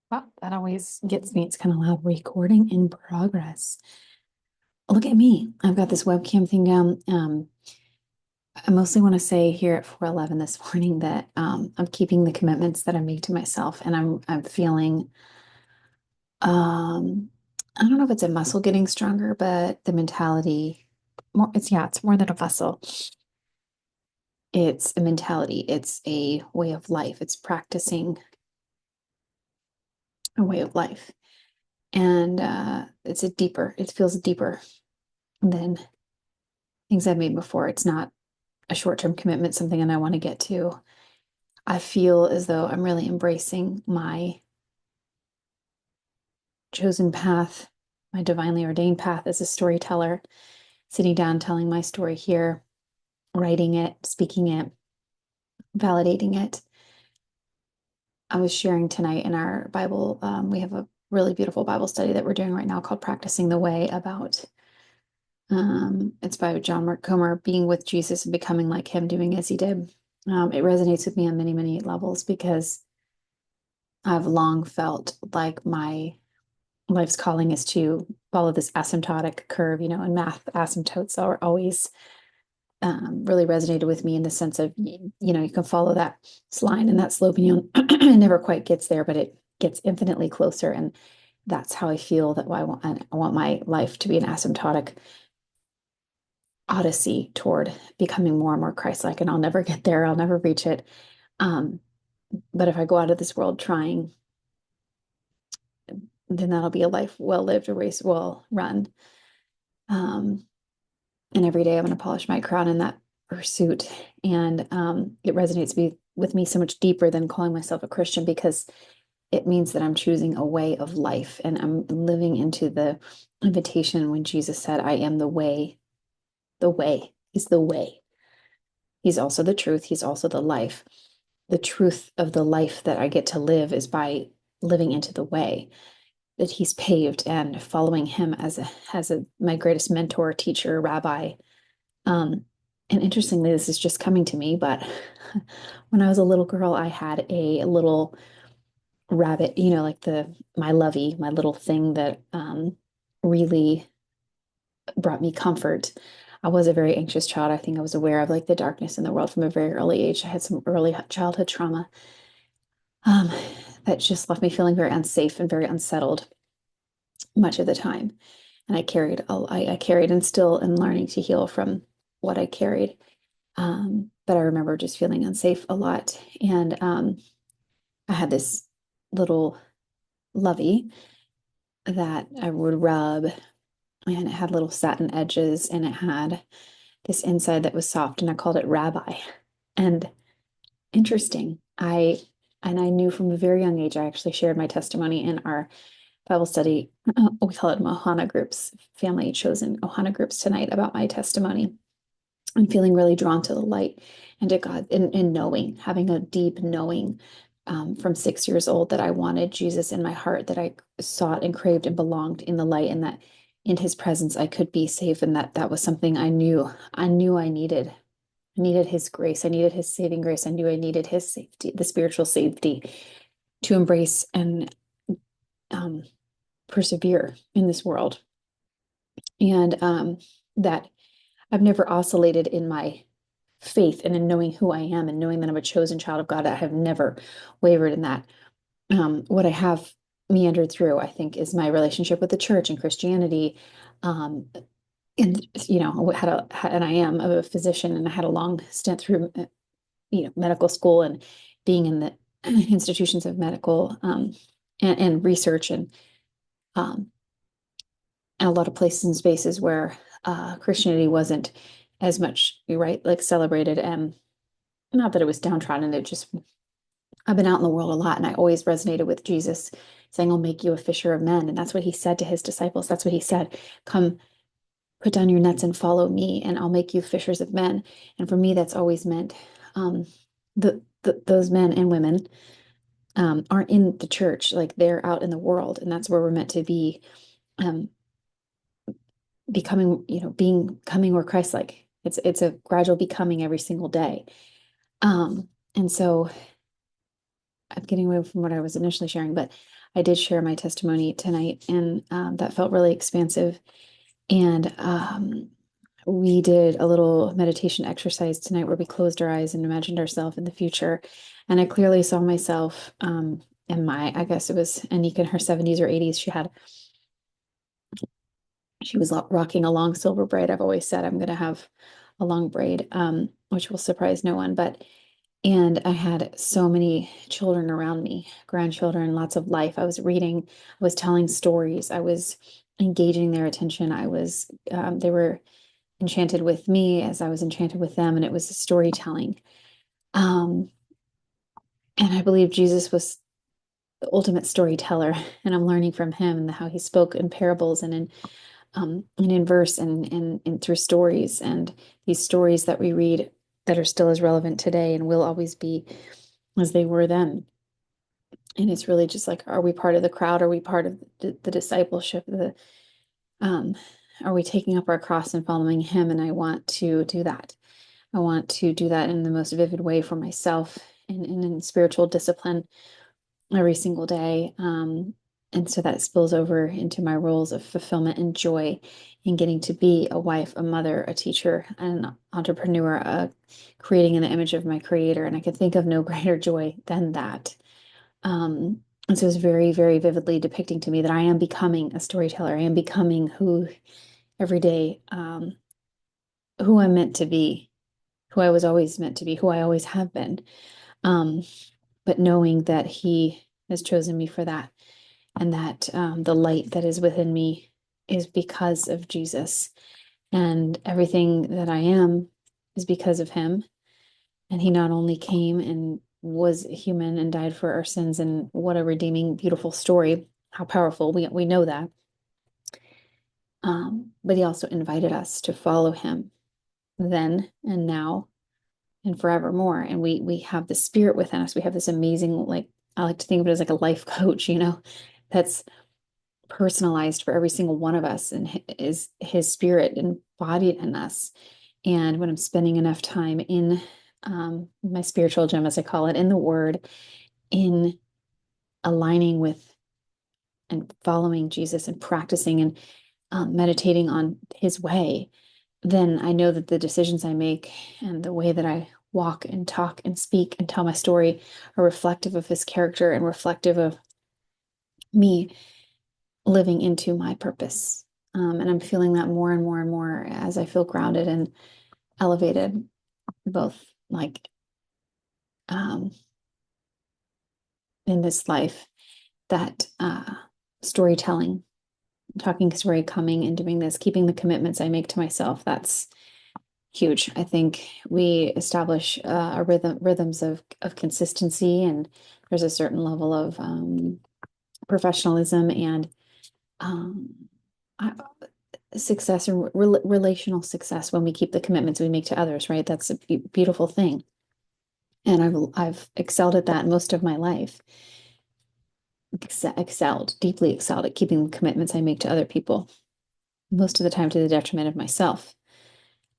Wow, that always gets me. It's kind of loud. Recording in progress. Look at me. I've got this webcam thing down. I mostly want to say here at 4:11 this morning that I'm keeping the commitments that I made to myself, and I'm feeling um I don't know if it's a muscle getting stronger, but the mentality more it's more than a muscle. It's a mentality. It's a way of life. It's practicing a way of life. And it feels deeper than things I've made before. It's not a short-term commitment, something that I want to get to. I feel as though I'm really embracing my chosen path, my divinely ordained path as a storyteller, sitting down, telling my story here, writing it, speaking it, validating it. I was sharing tonight in our Bible, we have a really beautiful Bible study that we're doing right now called Practicing the Way about it's by John Mark Comer, being with Jesus and becoming like him, doing as he did. It resonates with me on many, many levels because I've long felt like my life's calling is to follow this asymptotic curve, and math asymptotes are always really resonated with me in the sense of, you can follow that line and that slope and it never quite gets there, but it gets infinitely closer. And that's how I feel that I want my life to be an asymptotic odyssey toward becoming more and more Christ-like. And I'll never get there. I'll never reach it. Um, but if I go out of this world trying, then that'll be a life well lived, a race well run. Um, and every day I'm going to polish my crown in that pursuit. And it resonates with me so much deeper than calling myself a Christian because it means that I'm choosing a way of life and I'm living into the invitation when Jesus said, I am the way, the way. He's the way. He's also the truth. He's also the life. The truth of the life that I get to live is by living into the way that he's paved and following him as my greatest mentor, teacher, rabbi. Um, and interestingly, this is just coming to me, but when I was a little girl, I had a little rabbit, like my lovey, my little thing that really brought me comfort. I was a very anxious child. I think I was aware of like the darkness in the world from a very early age. I had some early childhood trauma um, that just left me feeling very unsafe and very unsettled much of the time. And I carried and still am learning to heal from what I carried. But I remember just feeling unsafe a lot. And I had this little lovey that I would rub, and it had little satin edges, and it had this inside that was soft, and I called it Rabbi. And interesting, I knew from a very young age, I actually shared my testimony in our Bible study. We call it Ohana groups, family chosen Ohana groups tonight about my testimony. I'm feeling really drawn to the light and to God and knowing, having a deep knowing from 6 years old that I wanted Jesus in my heart, that I sought and craved and belonged in the light, and that in his presence I could be safe, and that was something I knew I needed. I needed his grace. I needed his saving grace. I knew I needed his safety, the spiritual safety to embrace and um, persevere in this world. And that I've never oscillated in my faith and in knowing who I am and knowing that I'm a chosen child of God. I have never wavered in that. What I have meandered through, I think, is my relationship with the church and Christianity. Um, and and I am a physician, and I had a long stint through, medical school and being in the institutions of medical and research um, and a lot of places and spaces where Christianity wasn't as much, right, like celebrated. And not that it was downtrodden, I've been out in the world a lot, and I always resonated with Jesus saying, I'll make you a fisher of men. And that's what he said to his disciples. That's what he said. Come, put down your nets and follow me, and I'll make you fishers of men. And for me, that's always meant um, those men and women aren't in the church, like they're out in the world. And that's where we're meant to be um, becoming, becoming more Christ-like. It's a gradual becoming every single day. And so I'm getting away from what I was initially sharing, but I did share my testimony tonight, and that felt really expansive. And we did a little meditation exercise tonight where we closed our eyes and imagined ourselves in the future. And I clearly saw myself in I guess it was Anika in her 70s or 80s. She was rocking a long silver braid. I've always said I'm going to have a long braid, which will surprise no one. And I had so many children around me, grandchildren, lots of life. I was reading, I was telling stories, I was engaging their attention. They were enchanted with me as I was enchanted with them, and it was storytelling. Um, and I believe Jesus was the ultimate storyteller, and I'm learning from him and how he spoke in parables and in verse and through stories, and these stories that we read that are still as relevant today and will always be as they were then. And it's really just like, are we part of the crowd? Are we part of the discipleship? Um, are we taking up our cross and following him? And I want to do that. I want to do that in the most vivid way for myself and in spiritual discipline every single day. And so that spills over into my roles of fulfillment and joy in getting to be a wife, a mother, a teacher, an entrepreneur, creating in the image of my creator. And I can think of no greater joy than that. And so it's very, very vividly depicting to me that I am becoming a storyteller. I am becoming who every day, who I'm meant to be, who I was always meant to be, who I always have been. Um, but knowing that he has chosen me for that, and that the light that is within me is because of Jesus, and everything that I am is because of him. And he not only came and was human and died for our sins, and what a redeeming, beautiful story, how powerful, we know that. But he also invited us to follow him then and now and forevermore. And we have the spirit within us. We have this amazing, like, I like to think of it as like a life coach, that's personalized for every single one of us, and is his spirit embodied in us. And when I'm spending enough time in my spiritual gym, as I call it, in the word, in aligning with and following Jesus and practicing and meditating on his way, then I know that the decisions I make and the way that I walk and talk and speak and tell my story are reflective of his character and reflective of me living into my purpose. And I'm feeling that more and more and more as I feel grounded and elevated, both like um, in this life, that storytelling, talking story, coming and doing this, keeping the commitments I make to myself, that's huge. I think we establish a rhythms of consistency, and there's a certain level of professionalism and um, success and relational success when we keep the commitments we make to others, right? That's a beautiful thing. And I've excelled at that most of my life. Deeply excelled at keeping the commitments I make to other people, most of the time to the detriment of myself.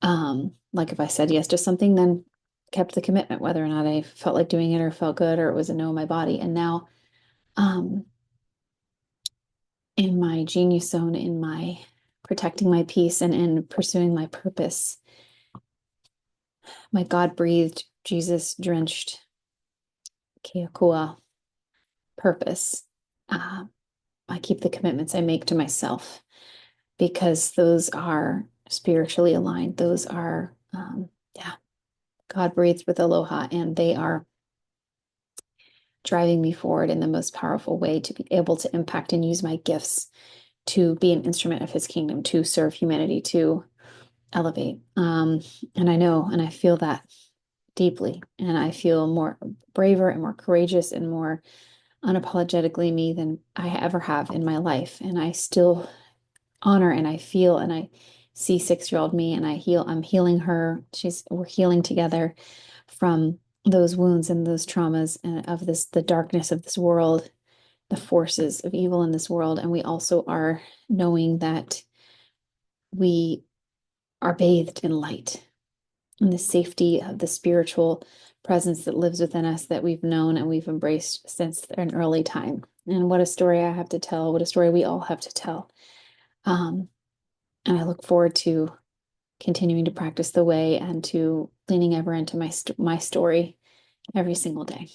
Like if I said yes to something, then kept the commitment, whether or not I felt like doing it or felt good or it was a no in my body. And now, um, in my genius zone, in my protecting my peace and in pursuing my purpose, my God breathed, Jesus drenched Keakua purpose. Uh, I keep the commitments I make to myself because those are spiritually aligned. Those are, yeah, God breathed with aloha, and they are driving me forward in the most powerful way to be able to impact and use my gifts to be an instrument of his kingdom, to serve humanity, to elevate. And I know and I feel that deeply. And I feel more braver and more courageous and more unapologetically me than I ever have in my life. And I still honor and I feel and I see 6-year-old me, and I'm healing her. We're healing together from those wounds and those traumas and of the darkness of this world, the forces of evil in this world. And we also are knowing that we are bathed in light, in the safety of the spiritual presence that lives within us that we've known and we've embraced since an early time. And what a story I have to tell, what a story we all have to tell. Um, and I look forward to continuing to practice the way and to leaning ever into my story every single day.